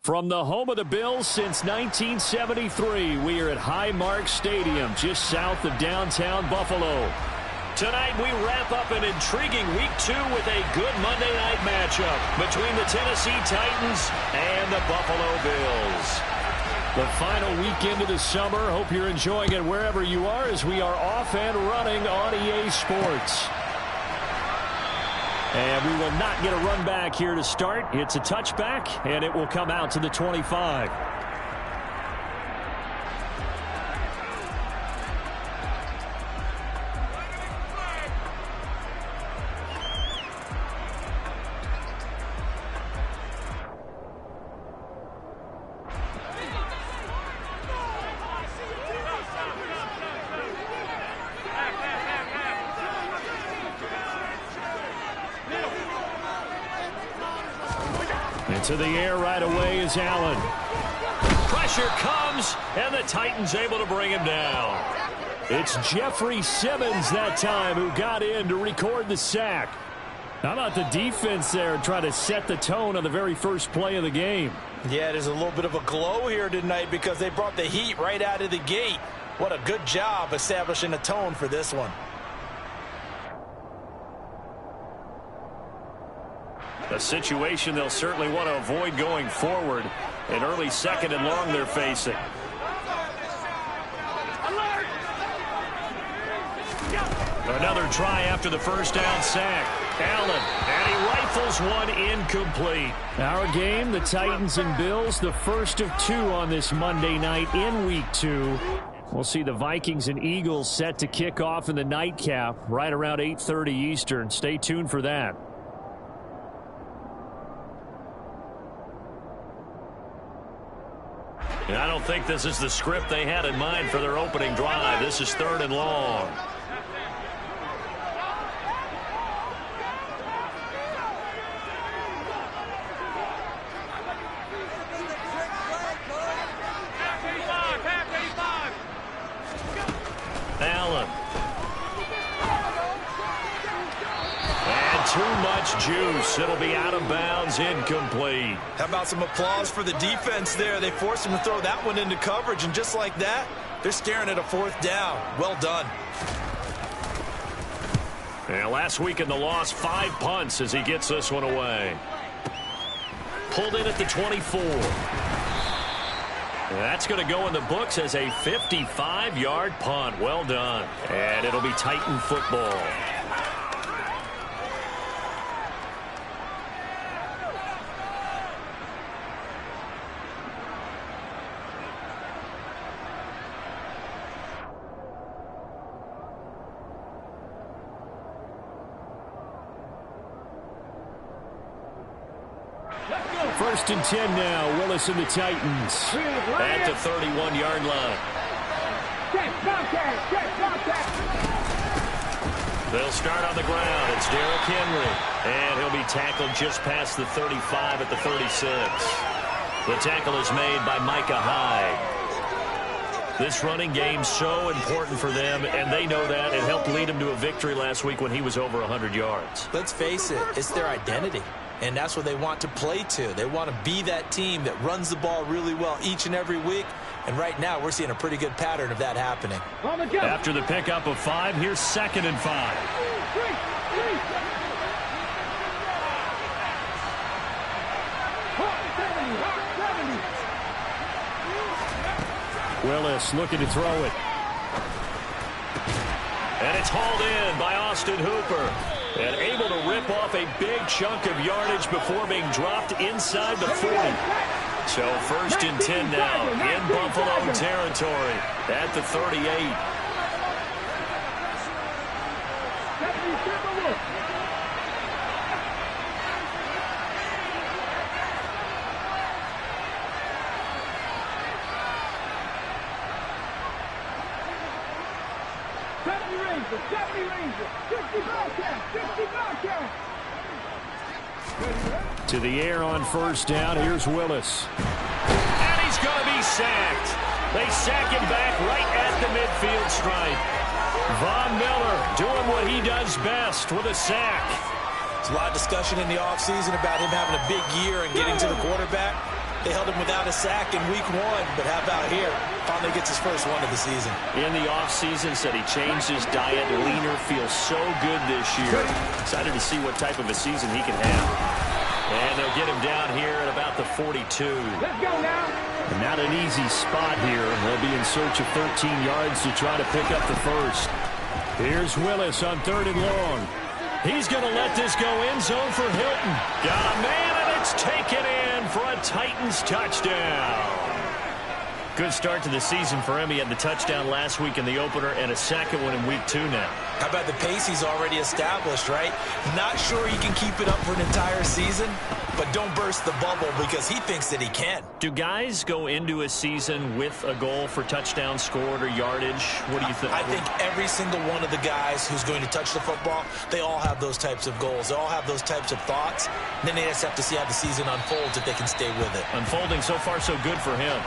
From the home of the Bills since 1973, we are at Highmark Stadium, just south of downtown Buffalo. Tonight, we wrap up an intriguing Week 2 with a good Monday night matchup between the Tennessee Titans and the Buffalo Bills. The final weekend of the summer. Hope you're enjoying it wherever you are as we are off and running on EA Sports. And we will not get a run back here to start. It's a touchback, and it will come out to the 25. Into the air right away is Allen. Pressure comes, and the Titans able to bring him down. It's Jeffrey Simmons that time who got in to record the sack. How about the defense there trying to set the tone on the very first play of the game? Yeah, there's a little bit of a glow here tonight because they brought the heat right out of the gate. What a good job establishing a tone for this one. A situation they'll certainly want to avoid going forward. An early second and long they're facing. Another try after the first down sack. Allen, and he rifles one incomplete. Our game, the Titans and Bills, the first of two on this Monday night in Week 2. We'll see the Vikings and Eagles set to kick off in the nightcap right around 8:30 Eastern. Stay tuned for that. And I don't think this is the script they had in mind for their opening drive. This is 3rd and long. Allen. And too much juice. It'll be out of bounds, incomplete. How about some applause for the defense there? They forced him to throw that one into coverage, and just like that, they're staring at a 4th down. Well done. And last week in the loss, 5 punts as he gets this one away. Pulled in at the 24. That's going to go in the books as a 55-yard punt. Well done. And it'll be Titan football. First and 10 now. Willis and the Titans at the 31-yard line. They'll start on the ground. It's Derrick Henry. And he'll be tackled just past the 35 at the 36. The tackle is made by Micah Hyde. This running game's so important for them, and they know that. It helped lead them to a victory last week when he was over 100 yards. Let's face it, it's their identity. And that's what they want to play to. They want to be that team that runs the ball really well each and every week. And right now, we're seeing a pretty good pattern of that happening. After the pickup of 5, here's 2nd and 5. Willis looking to throw it. And it's hauled in by Austin Hooper. And able to rip off a big chunk of yardage before being dropped inside the 40. So 1st and 10 now in Buffalo territory at the 38. To the air on 1st down. Here's Willis. And he's going to be sacked. They sack him back right at the midfield stripe. Von Miller doing what he does best with a sack. There's a lot of discussion in the offseason about him having a big year and getting to the quarterback. They held him without a sack in week 1, but how about here? Finally gets his first one of the season. In the offseason, said he changed his diet, leaner, feels so good this year. Excited to see what type of a season he can have. And they'll get him down here at about the 42. Let's go now. And not an easy spot here. They'll be in search of 13 yards to try to pick up the first. Here's Willis on 3rd and long. He's going to let this go end zone for Hilton. Got a man, and it's taken in for a Titans touchdown. Good start to the season for him. He had the touchdown last week in the opener and a second one in week 2 now. How about the pace he's already established, right? Not sure he can keep it up for an entire season, but don't burst the bubble because he thinks that he can. Do guys go into a season with a goal for touchdowns scored or yardage? What do you think? I think every single one of the guys who's going to touch the football, they all have those types of goals. They all have those types of thoughts. And then they just have to see how the season unfolds if they can stay with it. Unfolding so far so good for him.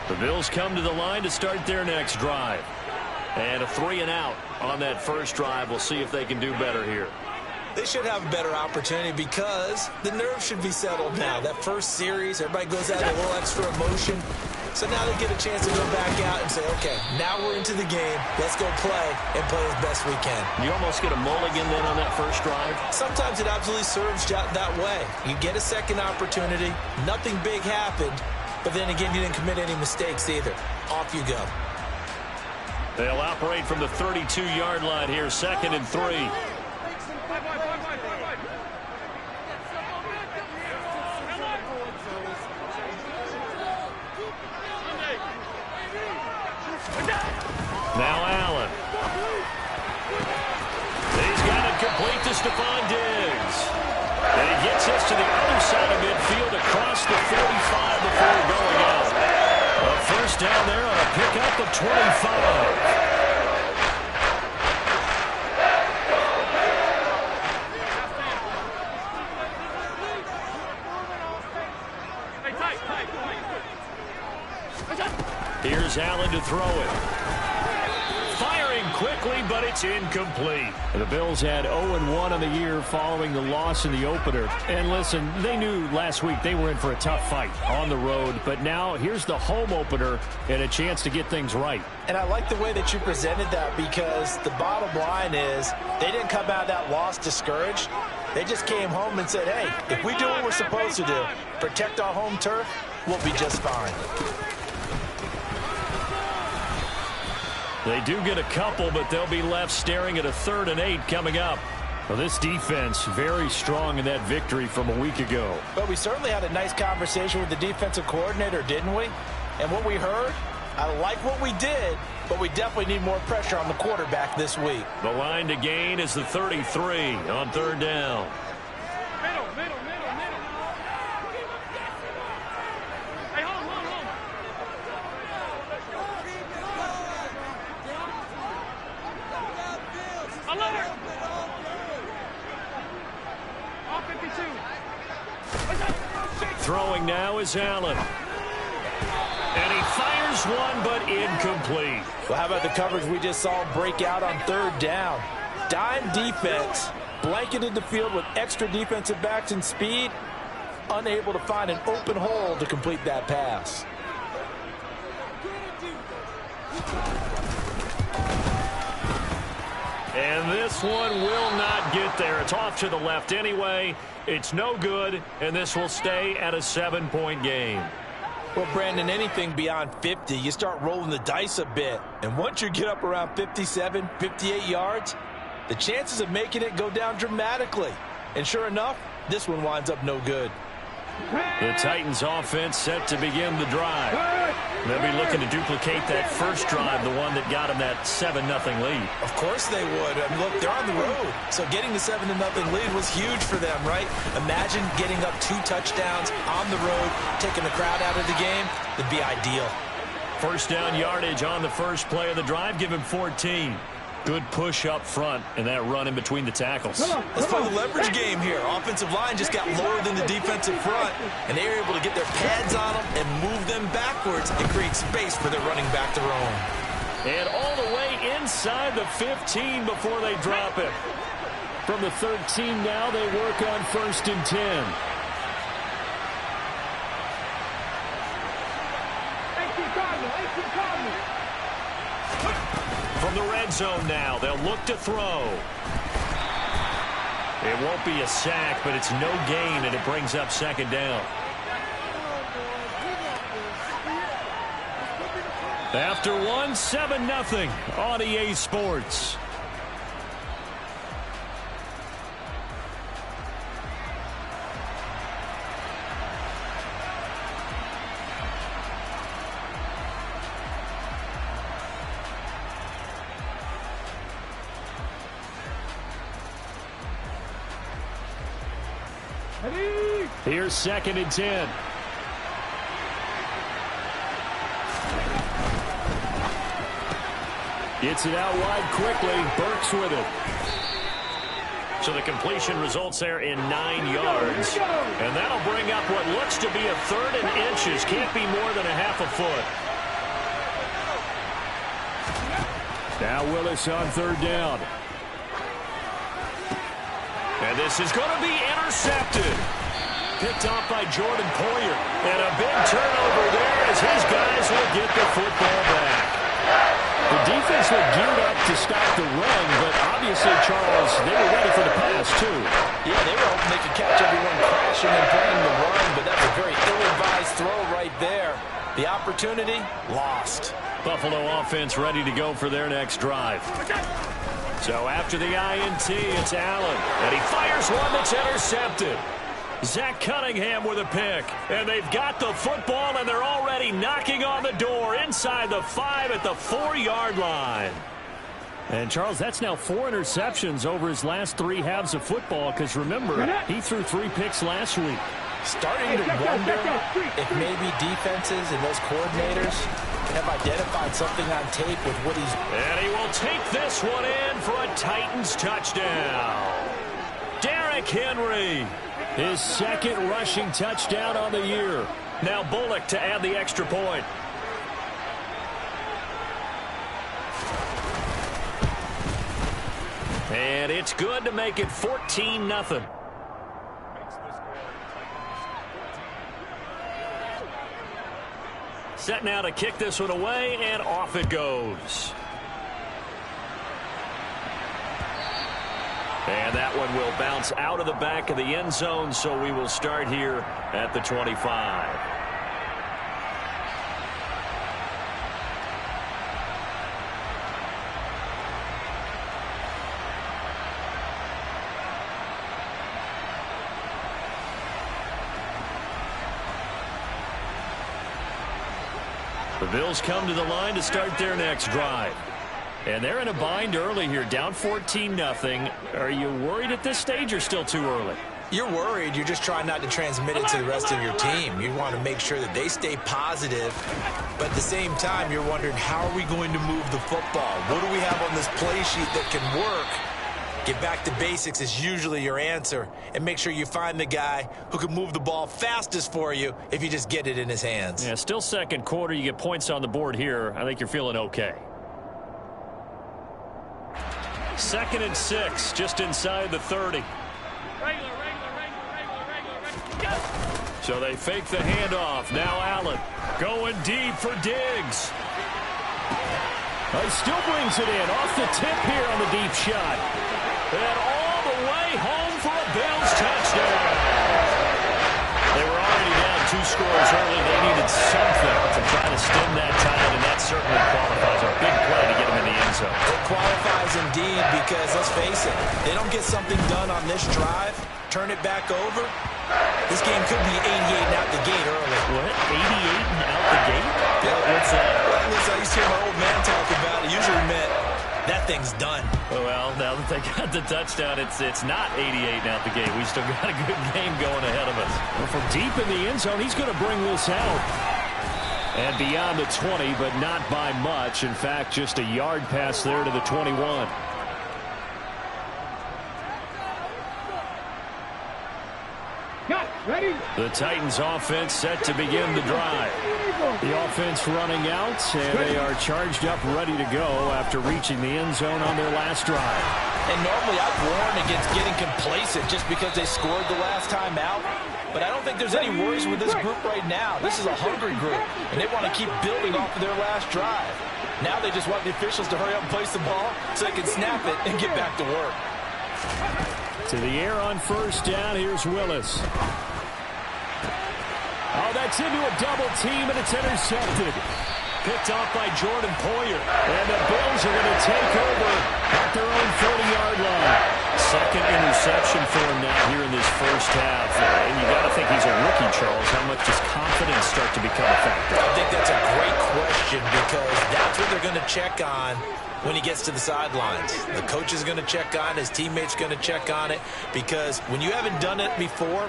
The Bills come to the line to start their next drive. And a 3-and-out on that first drive. We'll see if they can do better here. They should have a better opportunity because the nerves should be settled now. That first series, everybody goes out with a little extra emotion. So now they get a chance to go back out and say, okay, now we're into the game. Let's go play and play as best we can. You almost get a mulligan then on that first drive? Sometimes it absolutely serves that way. You get a second opportunity. Nothing big happened. But then again, you didn't commit any mistakes either. Off you go. They'll operate from the 32-yard line here, 2nd and 3. Now Allen. He's got it complete to Stephon Diggs. And he gets us to the other side of midfield across the 45 before going out. A first down there on a pickup of 25. Here's Allen to throw it. Firing quickly, but it's incomplete. The Bills had 0-1 on the year following the loss in the opener. And listen, they knew last week they were in for a tough fight on the road. But now here's the home opener and a chance to get things right. And I like the way that you presented that because the bottom line is they didn't come out of that loss discouraged. They just came home and said, hey, if we do what we're supposed to do, protect our home turf, we'll be just fine. They do get a couple, but they'll be left staring at a 3rd and 8 coming up. Well, this defense very strong in that victory from a week ago. But we certainly had a nice conversation with the defensive coordinator, didn't we? And what we heard, I like what we did, but we definitely need more pressure on the quarterback this week. The line to gain is the 33 on 3rd down. Middle. Hey, hold on. Alert! All 52. Throwing now is Allen. And he fires one, but incomplete. Well, how about the coverage we just saw break out on 3rd down? Dime defense, blanketed the field with extra defensive backs and speed, unable to find an open hole to complete that pass. And this one will not get there. It's off to the left anyway. It's no good, and this will stay at a 7-point game. Well, Brandon, anything beyond 50, you start rolling the dice a bit. And once you get up around 57, 58 yards, the chances of making it go down dramatically. And sure enough, this one winds up no good. The Titans offense set to begin the drive. They'll be looking to duplicate that first drive, the one that got them that 7-0 lead. Of course they would. I mean, look, they're on the road. So getting the 7-0 lead was huge for them, right? Imagine getting up 2 touchdowns on the road, taking the crowd out of the game. It'd be ideal. First down yardage on the first play of the drive. Give him 14. Good push up front and that run in between the tackles. Let's play the leverage game here. Offensive line just got lower than the defensive front, and they were able to get their pads on them and move them backwards and create space for their running back to roam. And all the way inside the 15 before they drop it. From the 13 now, they work on 1st and 10. From the red zone now, they'll look to throw. It won't be a sack, but it's no gain, and it brings up 2nd down. After one, 7-0 on EA Sports. Here's 2nd and 10. Gets it out wide quickly. Burks with it. So the completion results there in 9 yards. And that'll bring up what looks to be a 3rd and inches. Can't be more than a half a foot. Now Willis on 3rd down. And this is going to be intercepted. Picked off by Jordan Poyer. And a big turnover there as his guys will get the football back. The defense looked geared up to stop the run, but obviously, Charles, they were ready for the pass, too. Yeah, they were hoping they could catch everyone crashing and playing the run, but that's a very ill-advised throw right there. The opportunity, lost. Buffalo offense ready to go for their next drive. So after the INT, it's Allen, and he fires one that's intercepted. Zach Cunningham with a pick, and they've got the football, and they're already knocking on the door inside the 5 at the 4-yard line. And, Charles, that's now 4 interceptions over his last 3 halves of football, because, remember, he threw 3 picks last week. Starting to wonder if maybe defenses and those coordinators have identified something on tape with what he's... And he will take this one in for a Titans touchdown. Derrick Henry. His 2nd rushing touchdown on the year. Now Bullock to add the extra point. And it's good to make it 14-0. Set now to kick this one away, and off it goes. And that one will bounce out of the back of the end zone, so we will start here at the 25. The Bills come to the line to start their next drive. And they're in a bind early here, down 14-0. Are you worried at this stage or still too early? You're worried. You're just trying not to transmit it to the rest of your team. You want to make sure that they stay positive. But at the same time, you're wondering, how are we going to move the football? What do we have on this play sheet that can work? Get back to basics is usually your answer. And make sure you find the guy who can move the ball fastest for you if you just get it in his hands. Yeah, still 2nd quarter. You get points on the board here. I think you're feeling okay. 2nd and 6, just inside the 30. Regular. So they fake the handoff. Now Allen going deep for Diggs. He still brings it in off the tip here on the deep shot. And all the way home for a Bills touchdown. They were already down 2 scores early. They needed something to try to stem that tide, and that certainly qualifies. A big play to get them in the end zone. It qualifies indeed because, let's face it, they don't get something done on this drive, turn it back over, this game could be 88 and out the gate early. What? 88 and out the gate? Yeah. What's that? Well, listen, I used to hear my old man talk about it. Usually meant that thing's done. Well, now that they got the touchdown, it's not 88 and out the gate. We still got a good game going ahead of us. Well, from deep in the end zone, he's going to bring this out. And beyond the 20, but not by much. In fact, just a yard pass there to the 21. Ready? The Titans offense set to begin the drive. The offense running out, and they are charged up, ready to go after reaching the end zone on their last drive. And normally I've warned against getting complacent just because they scored the last time out. But I don't think there's any worries with this group right now. This is a hungry group, and they want to keep building off of their last drive. Now they just want the officials to hurry up and place the ball so they can snap it and get back to work. To the air on first down, here's Willis. Oh, that's into a double team, and it's intercepted. Picked off by Jordan Poyer. And the Bills are going to take over at their own 40-yard line. Second interception for him now here in this first half. And you got to think he's a rookie, Charles. How much does confidence start to become a factor? I think that's a great question because that's what they're going to check on when he gets to the sidelines. The coach is going to check on it. His teammates going to check on it because when you haven't done it before,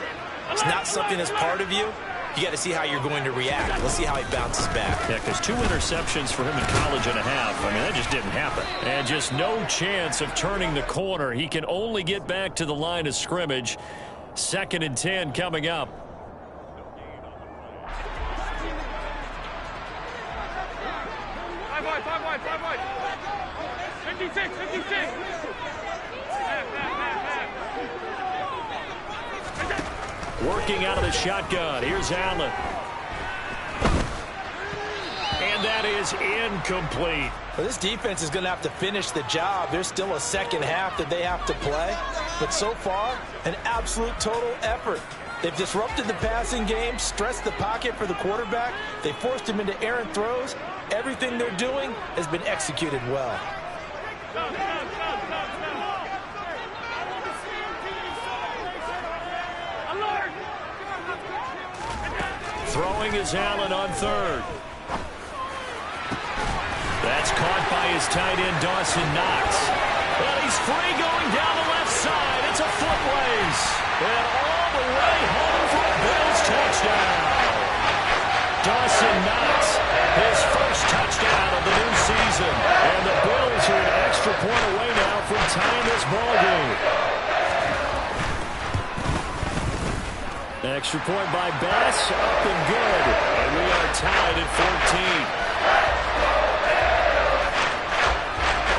it's not something that's part of you. You got to see how you're going to react. Let's see how he bounces back. Yeah, because 2 interceptions for him in college and a half. I mean, that just didn't happen. And just no chance of turning the corner. He can only get back to the line of scrimmage. 2nd and 10 coming up. Five wide. 56. Working out of the shotgun. Here's Allen. And that is incomplete. Well, this defense is going to have to finish the job. There's still a second half that they have to play. But so far, an absolute total effort. They've disrupted the passing game, stressed the pocket for the quarterback. They forced him into errant throws. Everything they're doing has been executed well. Throwing is Allen on third. That's caught by his tight end, Dawson Knox. Well, he's free going down the left side. It's a foot race. And all the way home for a Bills touchdown. Dawson Knox, his first touchdown of the new season. And the Bills are an extra point away now from tying this ball game. Extra point by Bass, up and good. And we are tied at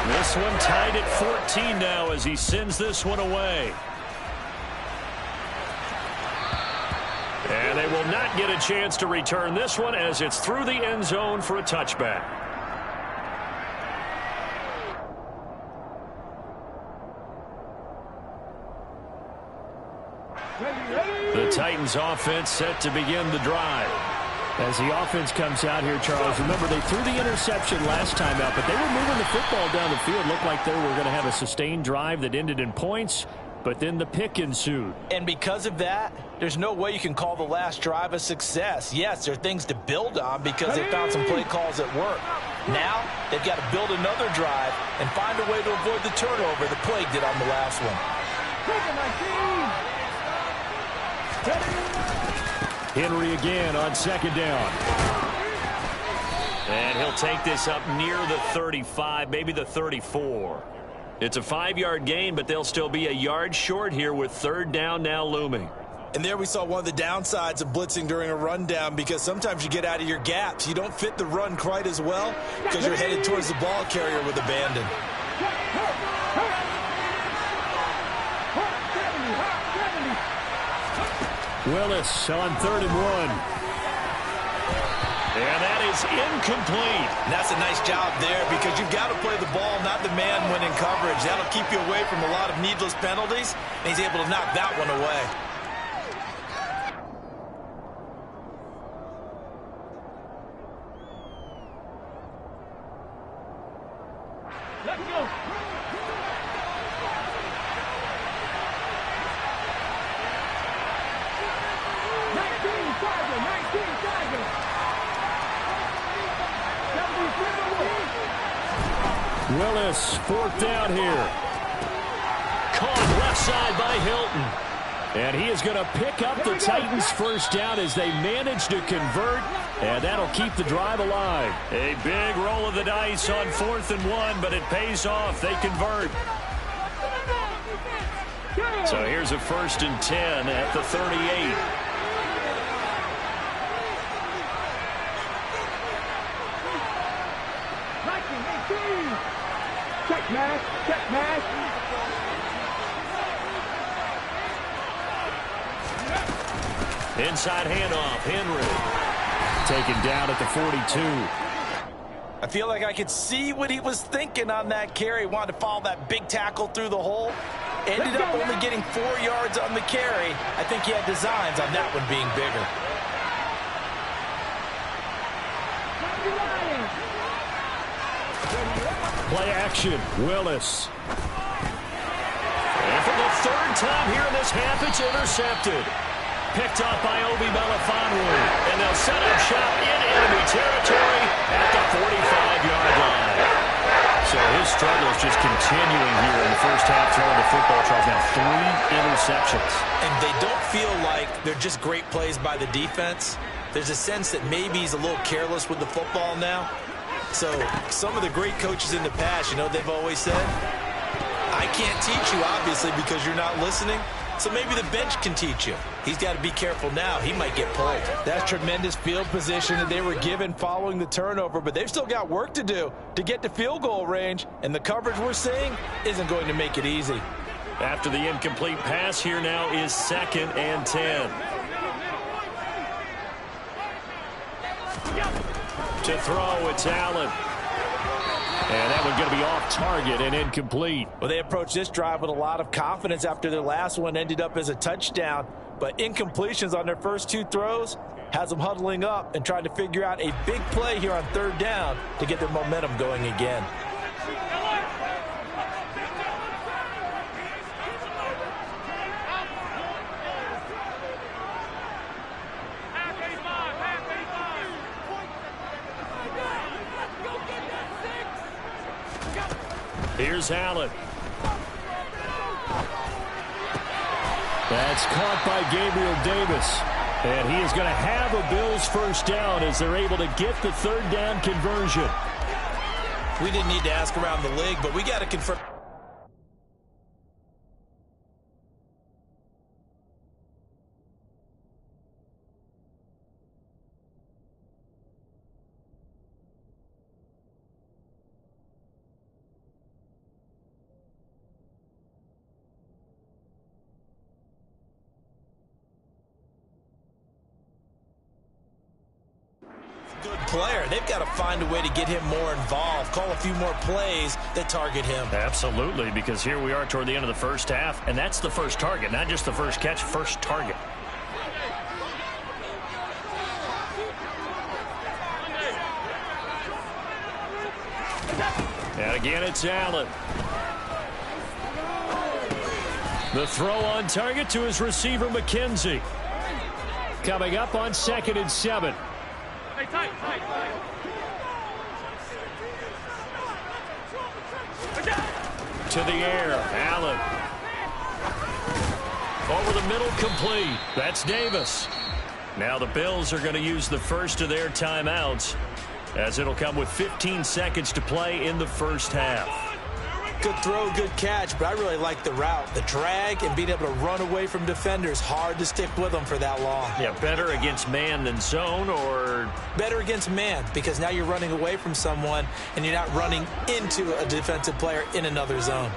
14. This one tied at 14 now as he sends this one away. And they will not get a chance to return this one as it's through the end zone for a touchback. The Titans offense set to begin the drive. As the offense comes out here, Charles, remember they threw the interception last time out, but they were moving the football down the field. Looked like they were going to have a sustained drive that ended in points, but then the pick ensued. And because of that, there's no way you can call the last drive a success. Yes, there are things to build on because they found some play calls that work. Now, they've got to build another drive and find a way to avoid the turnover the plague did on the last one. Henry again on second down. And he'll take this up near the 35, maybe the 34. It's a 5-yard gain, but they'll still be a yard short here with third down now looming. And there we saw one of the downsides of blitzing during a rundown because sometimes you get out of your gaps. You don't fit the run quite as well because you're headed towards the ball carrier with abandon. Willis on 3rd and 1. And that is incomplete. And that's a nice job there because you've got to play the ball, not the man when in coverage. That'll keep you away from a lot of needless penalties, and he's able to knock that one away. Let's go. Willis, 4th down here. Caught left side by Hilton. And he is going to pick up the Titans' first down as they manage to convert And that'll keep the drive alive. A big roll of the dice on 4th and 1, but it pays off. They convert. So here's a 1st and 10 at the 38. Check, man. Check, man. Inside handoff. Henry taken down at the 42. I feel like I could see what he was thinking on that carry. Wanted to follow that big tackle through the hole. Ended up only getting 4 yards on the carry. I think he had designs on that one being bigger. Play action. Willis. And for the 3rd time here in this half, it's intercepted. Picked off by Obi Melifonwu. And they'll set up shop in enemy territory at the 45-yard line. So his struggle is just continuing here in the first half throwing the football. Charles, now 3 interceptions. And they don't feel like they're just great plays by the defense. There's a sense that maybe he's a little careless with the football now. So some of the great coaches in the past, you know, they've always said, I can't teach you, obviously, because you're not listening. So maybe the bench can teach you. He's got to be careful now. He might get pulled. That's tremendous field position that they were given following the turnover, but they've still got work to do to get to field goal range, and the coverage we're seeing isn't going to make it easy. After the incomplete pass, here now is 2nd and 10. To throw, it's Allen. And that one's going to be off target and incomplete. Well, they approached this drive with a lot of confidence after their last one ended up as a touchdown. But incompletions on their first 2 throws has them huddling up and trying to figure out a big play here on 3rd down to get their momentum going again. Here's Allen. That's caught by Gabriel Davis. And he is going to have a Bills first down as they're able to get the 3rd down conversion. We didn't need to ask around the league, but we got to confirm. Good player. They've got to find a way to get him more involved, call a few more plays that target him. Absolutely, because here we are toward the end of the first half, and that's the first target, not just the first catch, first target. And again, it's Allen. The throw on target to his receiver, McKenzie. Coming up on 2nd and 7. Hey, tight. To the air, Allen. Over the middle, complete. That's Davis. Now the Bills are going to use the first of their timeouts, as it'll come with 15 seconds to play in the first half. Good throw, good catch, but I really like the route. The drag and being able to run away from defenders, hard to stick with them for that long. Yeah, better against man than zone, or better against man, because now you're running away from someone and you're not running into a defensive player in another zone.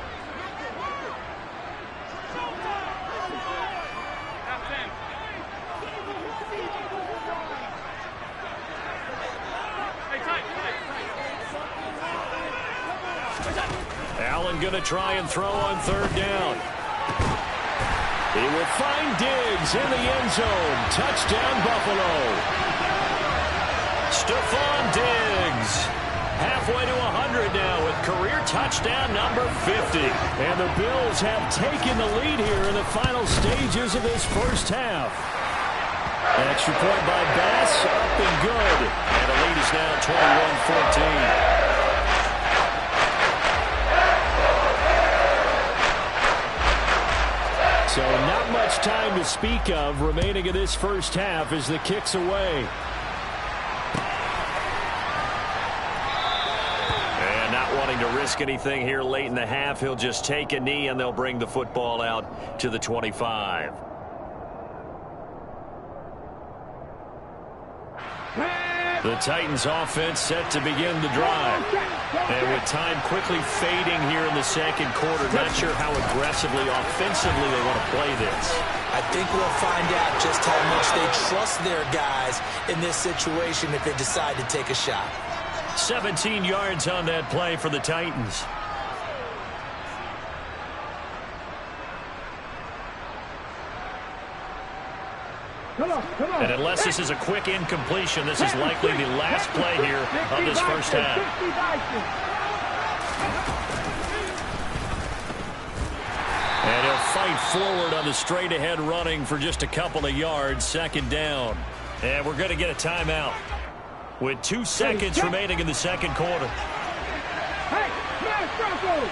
Allen going to try and throw on 3rd down. He will find Diggs in the end zone. Touchdown, Buffalo. Stephon Diggs, halfway to 100 now with career touchdown number 50. And the Bills have taken the lead here in the final stages of this first half. Extra point by Bass, up and good. And the lead is now 21-14. So not much time to speak of remaining in this first half as the kick's away. wanting to risk anything here late in the half. He'll just take a knee, and they'll bring the football out to the 25. The Titans offense set to begin the drive. And with time quickly fading here in the second quarter, not sure how aggressively, offensively they want to play this. I think we'll find out just how much they trust their guys in this situation if they decide to take a shot. 17 yards on that play for the Titans. Come on. And unless this is a quick incompletion, this is likely the last play here of this first half. And he'll fight forward on the straight-ahead running for just a couple of yards, second down. And we're going to get a timeout with 2 seconds remaining in the second quarter. Hey, smash Broncos!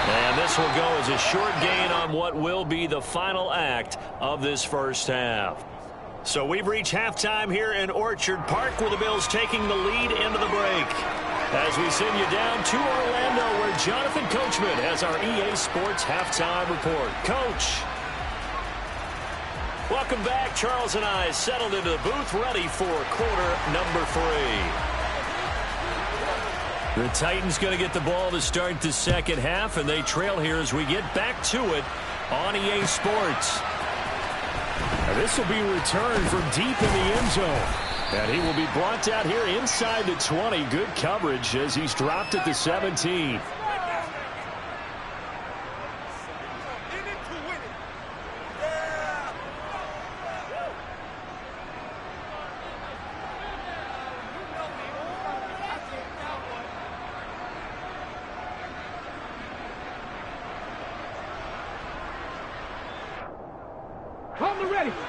And this will go as a short gain on what will be the final act of this first half. So we've reached halftime here in Orchard Park with the Bills taking the lead into the break. As we send you down to Orlando where Jonathan Coachman has our EA Sports halftime report. Coach. Welcome back. Charles and I settled into the booth ready for quarter number 3. The Titans going to get the ball to start the second half, and they trail here as we get back to it on EA Sports. And this will be returned from deep in the end zone. And he will be brought down here inside the 20. Good coverage as he's dropped at the 17.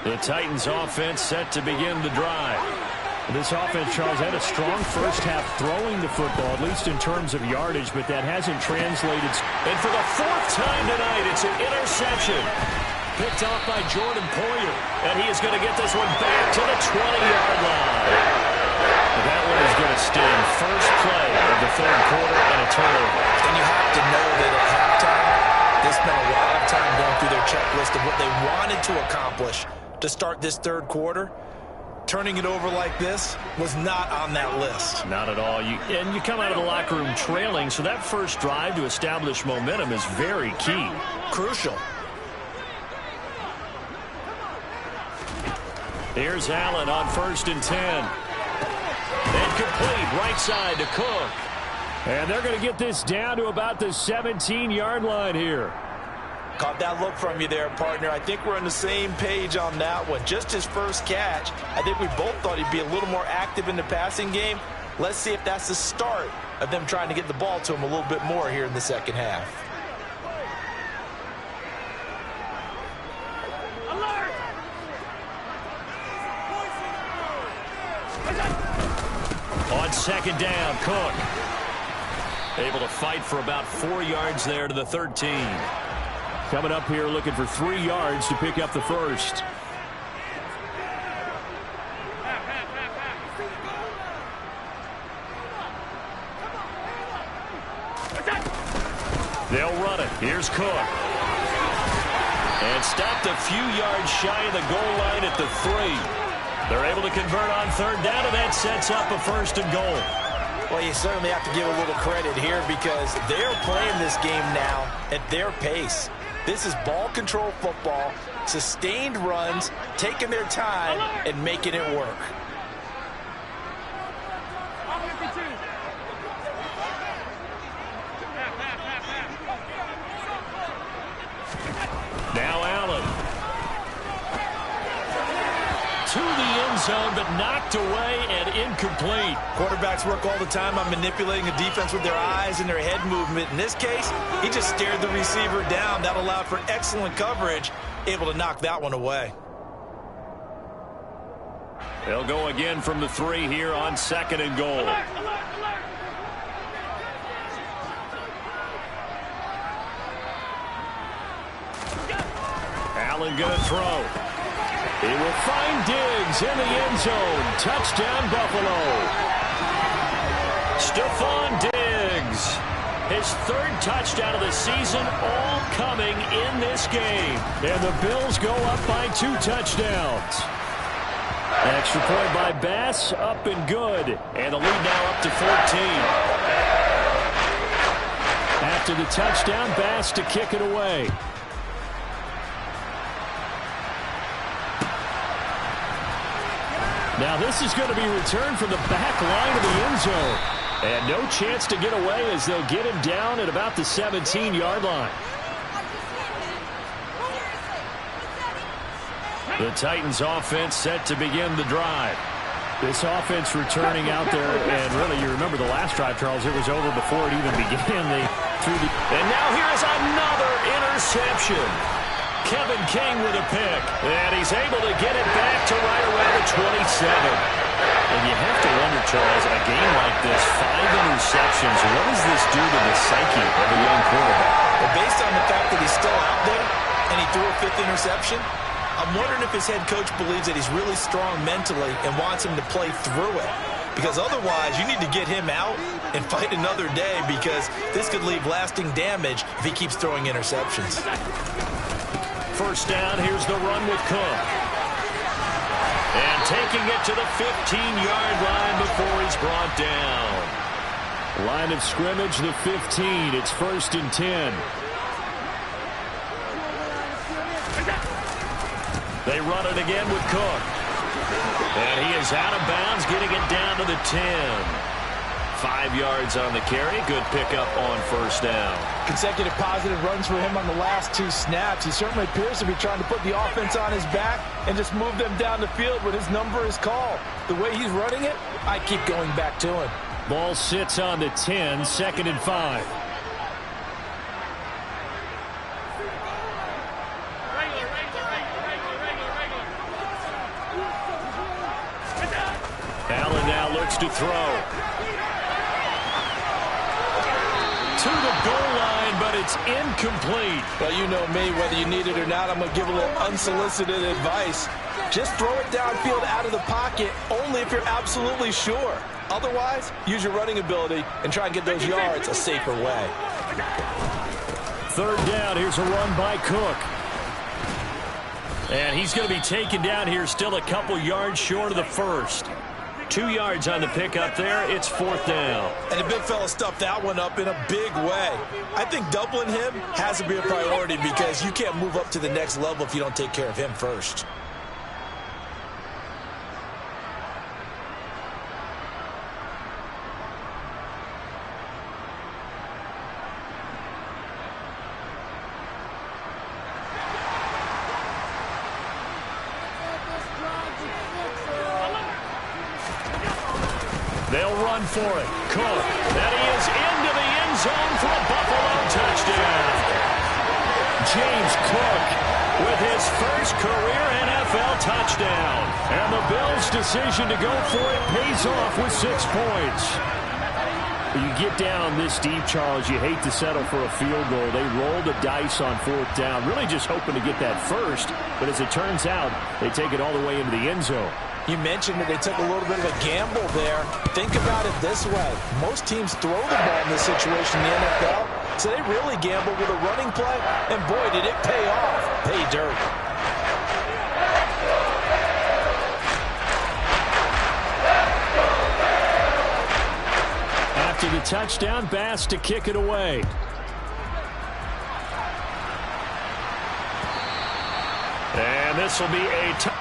The Titans offense set to begin the drive. This offense, Charles, had a strong first half throwing the football, at least in terms of yardage, but that hasn't translated. And for the 4th time tonight, it's an interception. Picked off by Jordan Poyer. And he is going to get this one back to the 20-yard line. That one is going to sting. First play of the third quarter and a turnover. And you have to know that at halftime, they spent a lot of time going through their checklist of what they wanted to accomplish to start this third quarter. Turning it over like this was not on that list. Not at all. And you come out of the locker room trailing, so that first drive to establish momentum is very key. Crucial. Here's Allen on 1st and 10. And complete right side to Cook. And they're going to get this down to about the 17-yard line here. Caught that look from you there, partner. I think we're on the same page on that one. Just his first catch. I think we both thought he'd be a little more active in the passing game. Let's see if that's the start of them trying to get the ball to him a little bit more here in the second half. On second down, Cook. Able to fight for about 4 yards there to the 13. Coming up here looking for 3 yards to pick up the first. They'll run it. Here's Cook. And stopped a few yards shy of the goal line at the 3. They're able to convert on third down, and that sets up a 1st and goal. Well, you certainly have to give a little credit here because they're playing this game now at their pace. This is ball control football, sustained runs, taking their time, and making it work. Now Allen. To the end zone, but knocked away and incomplete. Quarterbacks work all the time on manipulating the defense with their eyes and their head movement. In this case, he just stared the receiver down. That allowed for excellent coverage, able to knock that one away. They'll go again from the 3 here on 2nd and goal. Allen going to throw. He will find Diggs in the end zone. Touchdown, Buffalo. Stephon Diggs. His third touchdown of the season, all coming in this game. And the Bills go up by 2 touchdowns. Extra point by Bass, up and good. And the lead now up to 14. After the touchdown, Bass to kick it away. Now this is going to be returned from the back line of the end zone. And no chance to get away as they'll get him down at about the 17-yard line. The Titans offense set to begin the drive. This offense returning out there, and really you remember the last drive, Charles, it was over before it even began. And now here's another interception. Kevin King with a pick, and he's able to get it back to right around the 27. And you have to wonder, Charles, a game like this, 5 interceptions, what does this do to the psyche of a young quarterback? Well, based on the fact that he's still out there and he threw a 5th interception, I'm wondering if his head coach believes that he's really strong mentally and wants him to play through it. Because otherwise, you need to get him out and fight another day, because this could leave lasting damage if he keeps throwing interceptions. First down, here's the run with Cook. And taking it to the 15-yard line before he's brought down. Line of scrimmage, the 15. It's 1st and 10. They run it again with Cook. And he is out of bounds, getting it down to the 10. 5 yards on the carry. Good pickup on first down. Consecutive positive runs for him on the last 2 snaps. He certainly appears to be trying to put the offense on his back and just move them down the field when his number is called. The way he's running it, I keep going back to him. Ball sits on the 10, 2nd and 5. Allen now looks to throw. To the goal line, but it's incomplete. Well, you know me, whether you need it or not, I'm going to give a little unsolicited advice. Just throw it downfield out of the pocket, only if you're absolutely sure. Otherwise, use your running ability and try and get those yards a safer way. 3rd down, here's a run by Cook. And he's going to be taken down here, still a couple yards short of the first. 2 yards on the pickup there. It's 4th down. And the big fella stuffed that one up in a big way. I think doubling him has to be a priority, because you can't move up to the next level if you don't take care of him first. They'll run for it. Cook. And he is into the end zone for a Buffalo touchdown. James Cook with his first career NFL touchdown. And the Bills' decision to go for it pays off with 6 points. You get down this deep, Charles, you hate to settle for a field goal. They roll the dice on 4th down, really just hoping to get that first. But as it turns out, they take it all the way into the end zone. You mentioned that they took a little bit of a gamble there. Think about it this way. Most teams throw the ball in this situation in the NFL, so they really gamble with a running play, and boy, did it pay off. Pay dirt. After the touchdown, Bass to kick it away. And this will be a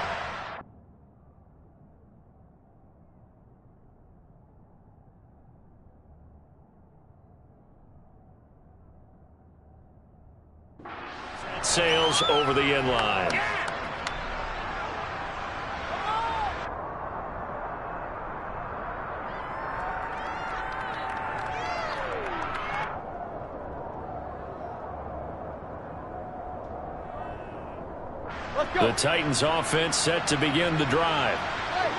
sails over the end line. The Titans offense set to begin the drive.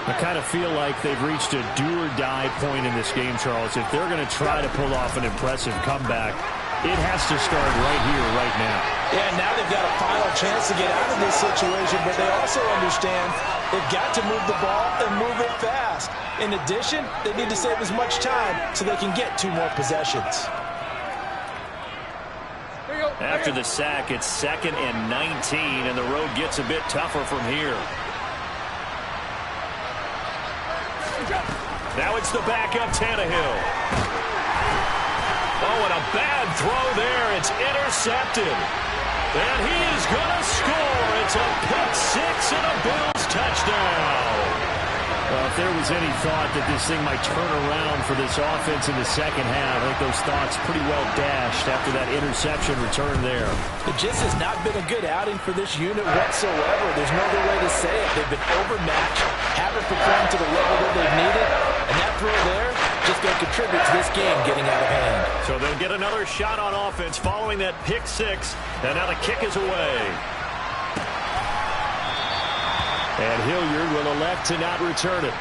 I kind of feel like they've reached a do-or-die point in this game, Charles. If they're going to try to pull off an impressive comeback, It has to start right here, right now. Yeah, now they've got a final chance to get out of this situation, but they also understand they've got to move the ball and move it fast. In addition, they need to save as much time so they can get 2 more possessions. After the sack, it's 2nd and 19, and the road gets a bit tougher from here. Now it's the backup Tannehill. Oh, and a bad throw there. It's intercepted. And he is going to score. It's a pick-6 and a Bills touchdown. Well, if there was any thought that this thing might turn around for this offense in the second half, I think those thoughts pretty well dashed after that interception return there. It just has not been a good outing for this unit whatsoever. There's no other way to say it. They've been overmatched, haven't performed to the level that they've needed, and that throw there just going to contribute to this game getting out of hand. So they'll get another shot on offense following that pick-6, and now the kick is away. And Hilliard will elect to not return it.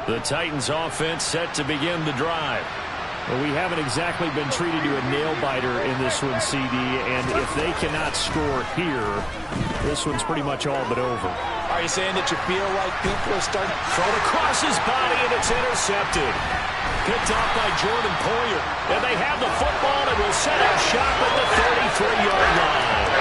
The Titans offense set to begin the drive. Well, we haven't exactly been treated to a nail-biter in this one, CD, and if they cannot score here, this one's pretty much all but over. Are you saying that you feel like people are starting to throw across his body, and it's intercepted? Picked off by Jordan Poyer. And they have the football and will set up shop at the 33-yard line.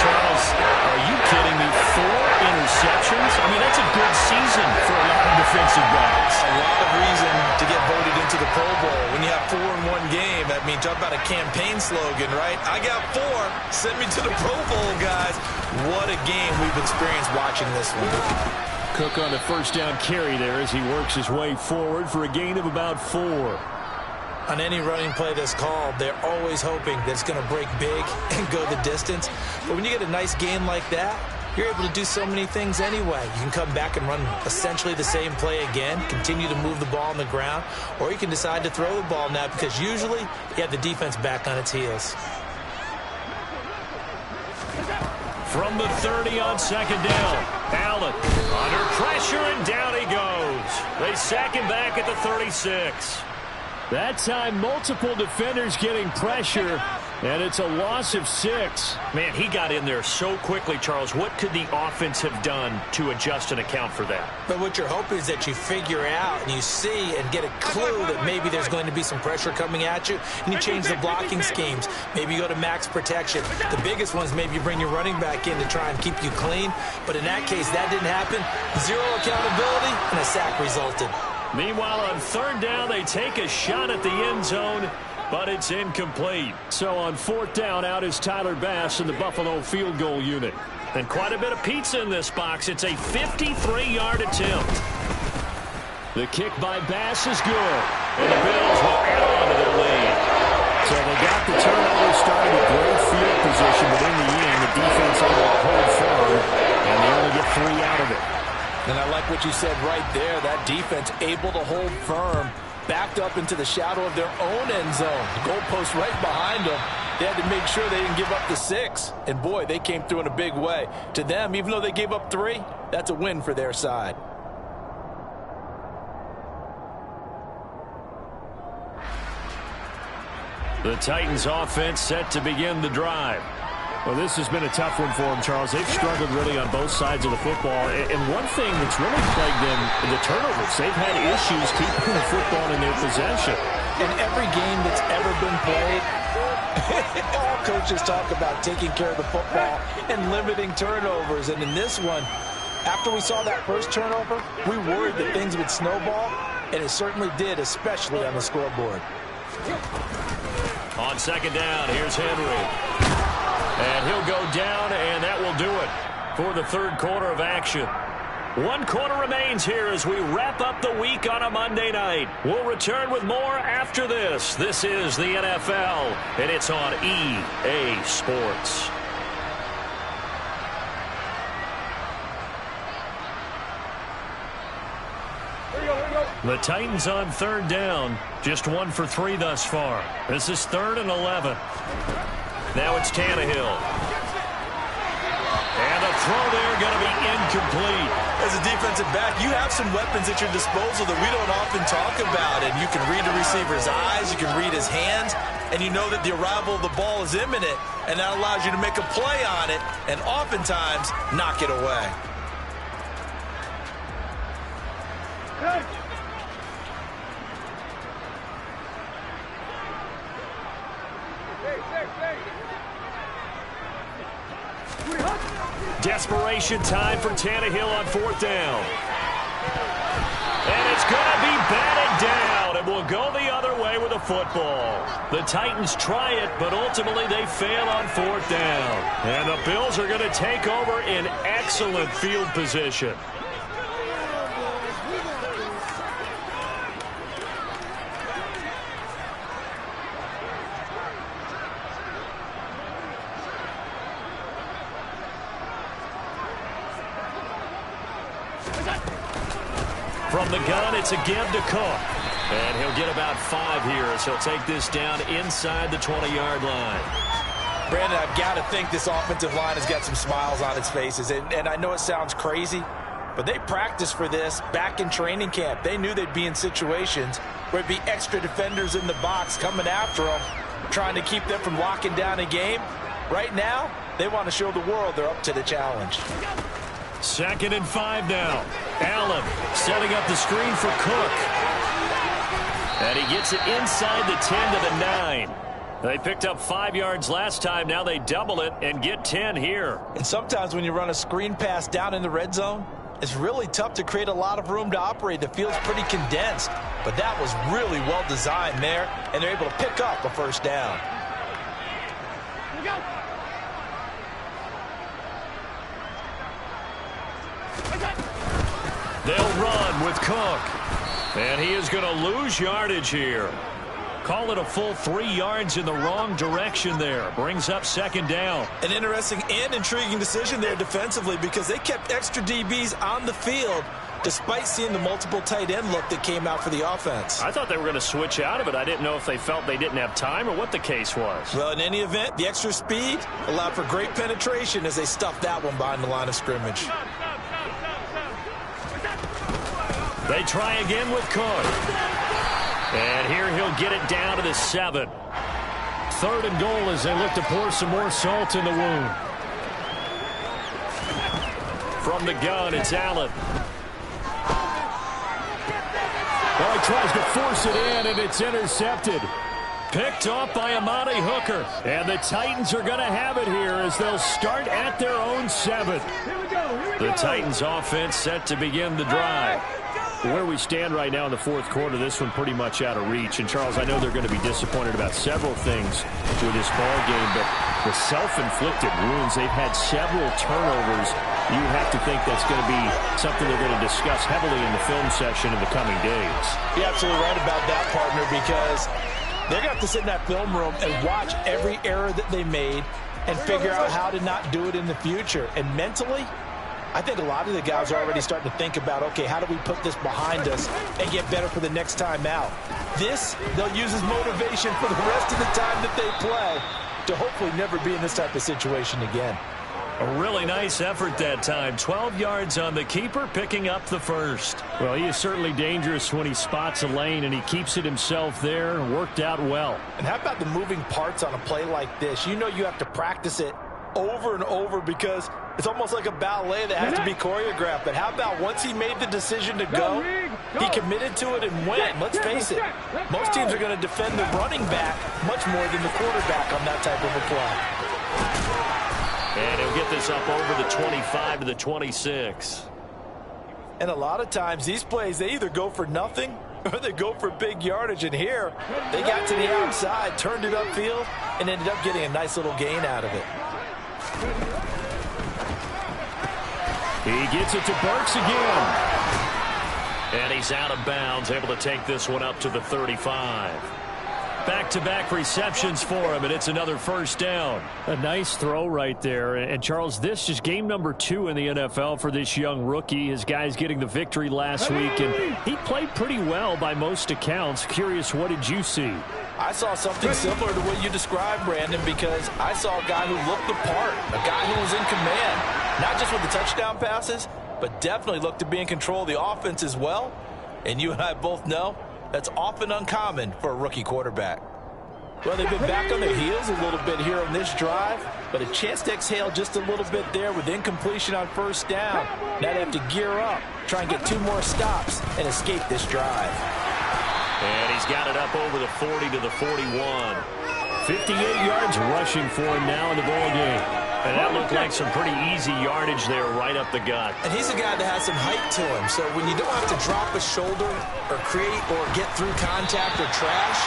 Charles, are you kidding me? 4 interceptions? I mean, that's a good season for a lot of defensive backs. A lot of reason to get voted into the Pro Bowl. When you have 4 in one game, I mean, talk about a campaign slogan, right? I got 4. Send me to the Pro Bowl, guys. What a game we've experienced watching this one. Cook on the first down carry there as he works his way forward for a gain of about 4. On any running play that's called, they're always hoping that it's going to break big and go the distance. But when you get a nice game like that, you're able to do so many things anyway. You can come back and run essentially the same play again, continue to move the ball on the ground, or you can decide to throw the ball now because usually you have the defense back on its heels. From the 30 on second down, Allen under pressure, and down he goes. They sack him back at the 36. That time, multiple defenders getting pressure, and it's a loss of 6. Man, he got in there so quickly, Charles. What could the offense have done to adjust and account for that? But what you're hoping is that you figure out and you see and get a clue that maybe there's going to be some pressure coming at you, and you change the blocking schemes. Maybe you go to max protection. The biggest one is maybe you bring your running back in to try and keep you clean. But in that case, that didn't happen. 0 accountability, and a sack resulted. Meanwhile, on third down, they take a shot at the end zone, but it's incomplete. So on fourth down, out is Tyler Bass in the Buffalo field goal unit. And quite a bit of pizza in this box. It's a 53-yard attempt. The kick by Bass is good. And the Bills will add on to their lead. So they got the turnover starting with great field position, but in the end, the defense able to hold firm, and they only get 3 out of it. And I like what you said right there. That defense able to hold firm, backed up into the shadow of their own end zone. The goalpost right behind them. They had to make sure they didn't give up the 6. And, boy, they came through in a big way. To them, even though they gave up 3, that's a win for their side. The Titans offense set to begin the drive. Well, this has been a tough one for them, Charles. They've struggled really on both sides of the football. And one thing that's really plagued them, the turnovers. They've had issues keeping the football in their possession. In every game that's ever been played, all coaches talk about taking care of the football and limiting turnovers. And in this one, after we saw that first turnover, we worried that things would snowball, and it certainly did, especially on the scoreboard. On second down, here's Henry. And he'll go down, and that will do it for the third quarter of action. 1 quarter remains here as we wrap up the week on a Monday night. We'll return with more after this. This is the NFL, and it's on EA Sports. Here we go, here we go. The Titans on third down. Just 1 for 3 thus far. This is 3rd and 11. Now it's Tannehill. And the throw there going to be incomplete. As a defensive back, you have some weapons at your disposal that we don't often talk about. And you can read the receiver's eyes, you can read his hands, and you know that the arrival of the ball is imminent. And that allows you to make a play on it and oftentimes knock it away. Hey. Desperation time for Tannehill on 4th down. And it's going to be batted down. It will go the other way with a football. The Titans try it, but ultimately they fail on 4th down. And the Bills are going to take over in excellent field position. From the gun, it's again to Cook. And he'll get about 5 here as he'll take this down inside the 20-yard line. Brandon, I've got to think this offensive line has got some smiles on its faces. And I know it sounds crazy, but they practiced for this back in training camp. They knew they'd be in situations where it'd be extra defenders in the box coming after them, trying to keep them from locking down a game. Right now, they want to show the world they're up to the challenge. 2nd and 5 now. Allen setting up the screen for Cook. And he gets it inside the 10 to the 9. They picked up 5 yards last time. Now they double it and get 10 here. And sometimes when you run a screen pass down in the red zone, it's really tough to create a lot of room to operate. The field's pretty condensed. But that was really well designed there, and they're able to pick up a 1st down. Here we go. They'll run with Cook. And he is going to lose yardage here. Call it a full 3 yards in the wrong direction there. Brings up 2nd down. An interesting and intriguing decision there defensively because they kept extra DBs on the field despite seeing the multiple tight end look that came out for the offense. I thought they were going to switch out of it. I didn't know if they felt they didn't have time or what the case was. Well, in any event, the extra speed allowed for great penetration as they stuffed that one behind the line of scrimmage. They try again with Cook. And here he'll get it down to the 7. 3rd and goal as they look to pour some more salt in the wound. From the gun, it's Allen. Well, he tries to force it in, and it's intercepted. Picked off by Amani Hooker. And the Titans are going to have it here as they'll start at their own 7. The Titans offense set to begin the drive. Where we stand right now in the 4th quarter, this one pretty much out of reach. And, Charles, I know they're going to be disappointed about several things with this ball game, but the self-inflicted wounds, they've had several turnovers. You have to think that's going to be something they're going to discuss heavily in the film session in the coming days. You're absolutely right about that, partner, because they're going to have to sit in that film room and watch every error that they made and figure out how to not do it in the future. And mentally, I think a lot of the guys are already starting to think about, okay, how do we put this behind us and get better for the next time out? This, they'll use as motivation for the rest of the time that they play to hopefully never be in this type of situation again. A really nice effort that time. 12 yards on the keeper, picking up the 1st. Well, he is certainly dangerous when he spots a lane, and he keeps it himself there. Worked out well. And how about the moving parts on a play like this? You know you have to practice it over and over because it's almost like a ballet that has to be choreographed. But how about once he made the decision to go, he committed to it and went. Let's face it, most teams are going to defend the running back much more than the quarterback on that type of a play. And he'll get this up over the 25 to the 26. And a lot of times these plays, they either go for nothing or they go for big yardage. And here, they got to the outside, turned it upfield, and ended up getting a nice little gain out of it. He gets it to Burks again. And he's out of bounds, able to take this one up to the 35. Back-to-back receptions for him, and it's another first down. A nice throw right there. And, Charles, this is game number 2 in the NFL for this young rookie. His guys getting the victory last week, and he played pretty well by most accounts. Curious, what did you see? I saw something similar to what you described, Brandon, because I saw a guy who looked the part, a guy who was in command, not just with the touchdown passes, but definitely looked to be in control of the offense as well. And you and I both know that's often uncommon for a rookie quarterback. Well, they've been back on their heels a little bit here on this drive, but a chance to exhale just a little bit there with incompletion on first down. Now they have to gear up, try and get 2 more stops, and escape this drive. And he's got it up over the 40 to the 41. 58 yards rushing for him now in the ball game. And that looked like some pretty easy yardage there right up the gut. And he's a guy that has some height to him. So when you don't have to drop a shoulder or create or get through contact or trash,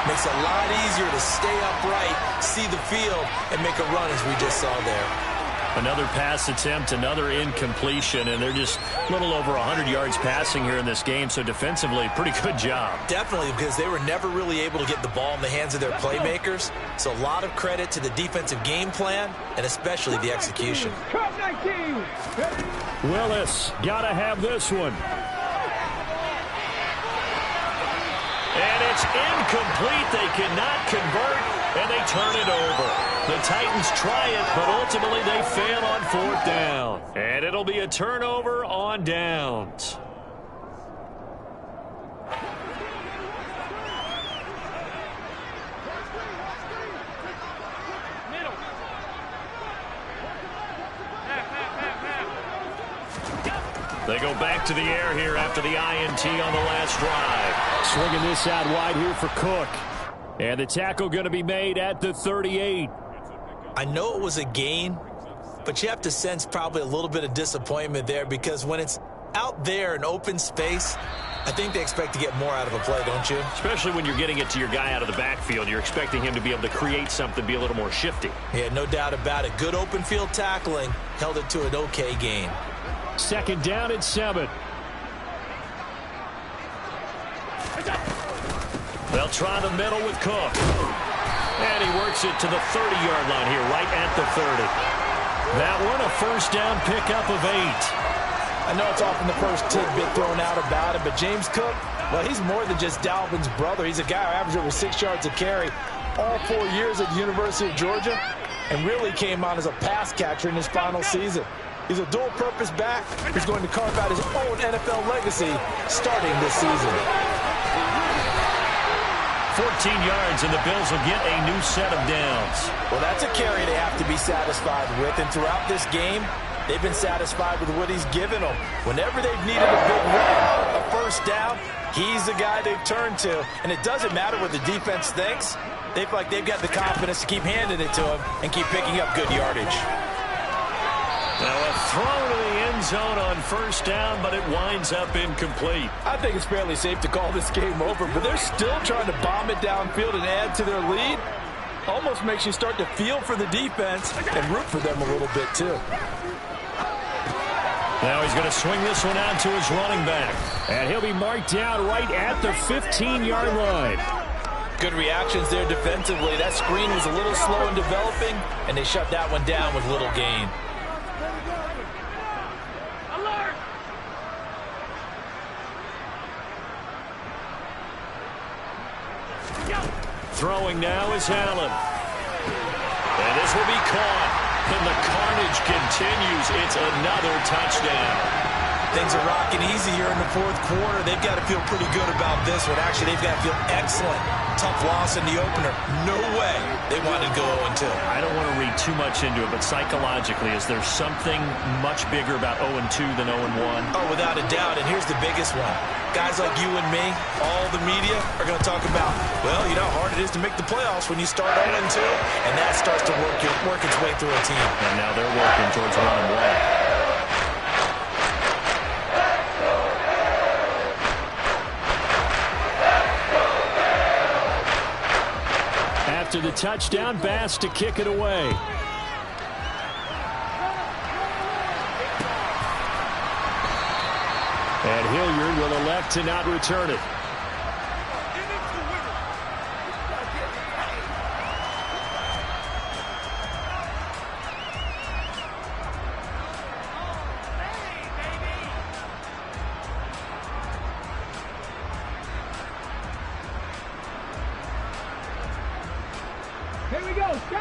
makes it a lot easier to stay upright, see the field, and make a run as we just saw there. Another pass attempt, another incompletion, and they're just a little over 100 yards passing here in this game, so defensively, pretty good job. Definitely, because they were never really able to get the ball in the hands of their playmakers, so a lot of credit to the defensive game plan, and especially the execution. Willis, gotta have this one. And it's incomplete. They cannot convert, and they turn it over. The Titans try it, but ultimately they fail on 4th down. And it'll be a turnover on downs. They go back to the air here after the INT on the last drive. Swinging this out wide here for Cook. And the tackle going to be made at the 38. I know it was a gain, but you have to sense probably a little bit of disappointment there because when it's out there in open space, I think they expect to get more out of a play, don't you? Especially when you're getting it to your guy out of the backfield. You're expecting him to be able to create something, be a little more shifty. Yeah, no doubt about it. Good open field tackling held it to an okay gain. 2nd down and 7. They'll try the middle with Cook. And he works it to the 30-yard line here, right at the 30. That one, a first down pickup of 8. I know it's often the first tidbit thrown out about it, but James Cook, well, he's more than just Dalvin's brother. He's a guy who averaged over 6 yards a carry all 4 years at the University of Georgia and really came on as a pass catcher in his final season. He's a dual-purpose back who's going to carve out his own NFL legacy starting this season. 14 yards, and the Bills will get a new set of downs. Well, that's a carry they have to be satisfied with, and throughout this game, they've been satisfied with what he's given them. Whenever they've needed a big win, a first down, he's the guy they've turned to. And it doesn't matter what the defense thinks. They feel like they've got the confidence to keep handing it to him and keep picking up good yardage. Now a throw to the end zone on first down, but it winds up incomplete. I think it's fairly safe to call this game over, but they're still trying to bomb it downfield and add to their lead. Almost makes you start to feel for the defense and root for them a little bit too. Now he's going to swing this one out to his running back. And he'll be marked down right at the 15-yard line. Good reactions there defensively. That screen was a little slow in developing, and they shut that one down with little gain. Throwing now is Allen. And this will be caught. And the carnage continues. It's another touchdown. Things are rocking easy here in the 4th quarter. They've got to feel pretty good about this one. Actually, they've got to feel excellent. Tough loss in the opener. No way they wanted to go 0-2. I don't want to read too much into it, but psychologically, is there something much bigger about 0-2 than 0-1? Oh, without a doubt. And here's the biggest one. Guys like you and me, all the media, are going to talk about, well, you know how hard it is to make the playoffs when you start 0-2, and that starts to work its way through a team. And now they're working towards 1-1. After the touchdown, Bass to kick it away. And Hilliard will elect to not return it.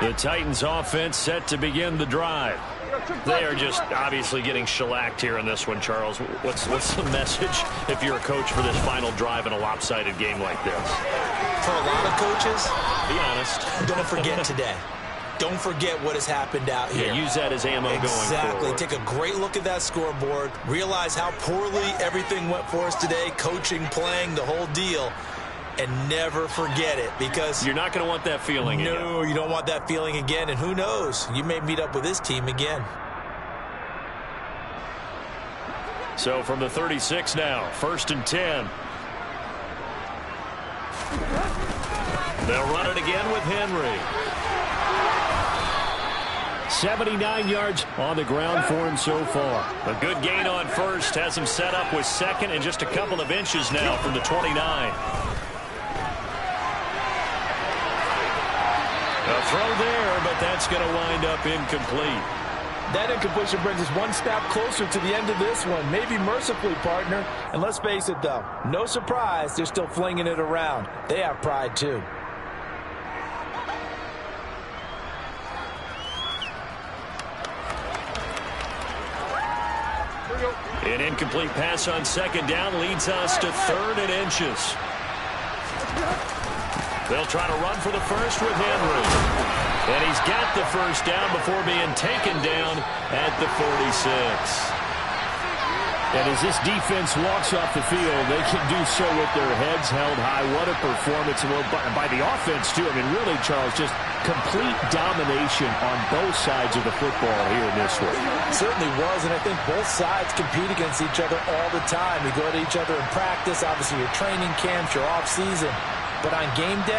The Titans offense set to begin the drive. They are just obviously getting shellacked here in this one, Charles. What's the message if you're a coach for this final drive in a lopsided game like this? For a lot of coaches, be honest, don't forget today. Don't forget what has happened out here. Yeah, use that as ammo going forward. Exactly. Take a great look at that scoreboard. Realize how poorly everything went for us today. Coaching, playing, the whole deal. And never forget it, because you're not going to want that feeling again. No, you don't want that feeling again. And who knows? You may meet up with this team again. So from the 36 now, 1st and 10. They'll run it again with Henry. 79 yards on the ground for him so far. A good gain on first has him set up with second and just a couple of inches now from the 29. A throw there, but that's going to wind up incomplete. That incompletion brings us one step closer to the end of this one. Maybe mercifully, partner. And let's face it, though, no surprise, they're still flinging it around. They have pride, too. An incomplete pass on second down leads us to 3rd and inches. They'll try to run for the first with Henry. And he's got the first down before being taken down at the 46. And as this defense walks off the field, they can do so with their heads held high. What a performance by the offense, too. I mean, really, Charles, just complete domination on both sides of the football here in this one. It certainly was, and I think both sides compete against each other all the time. We go to each other in practice, obviously your training camps, your off season. But on game day,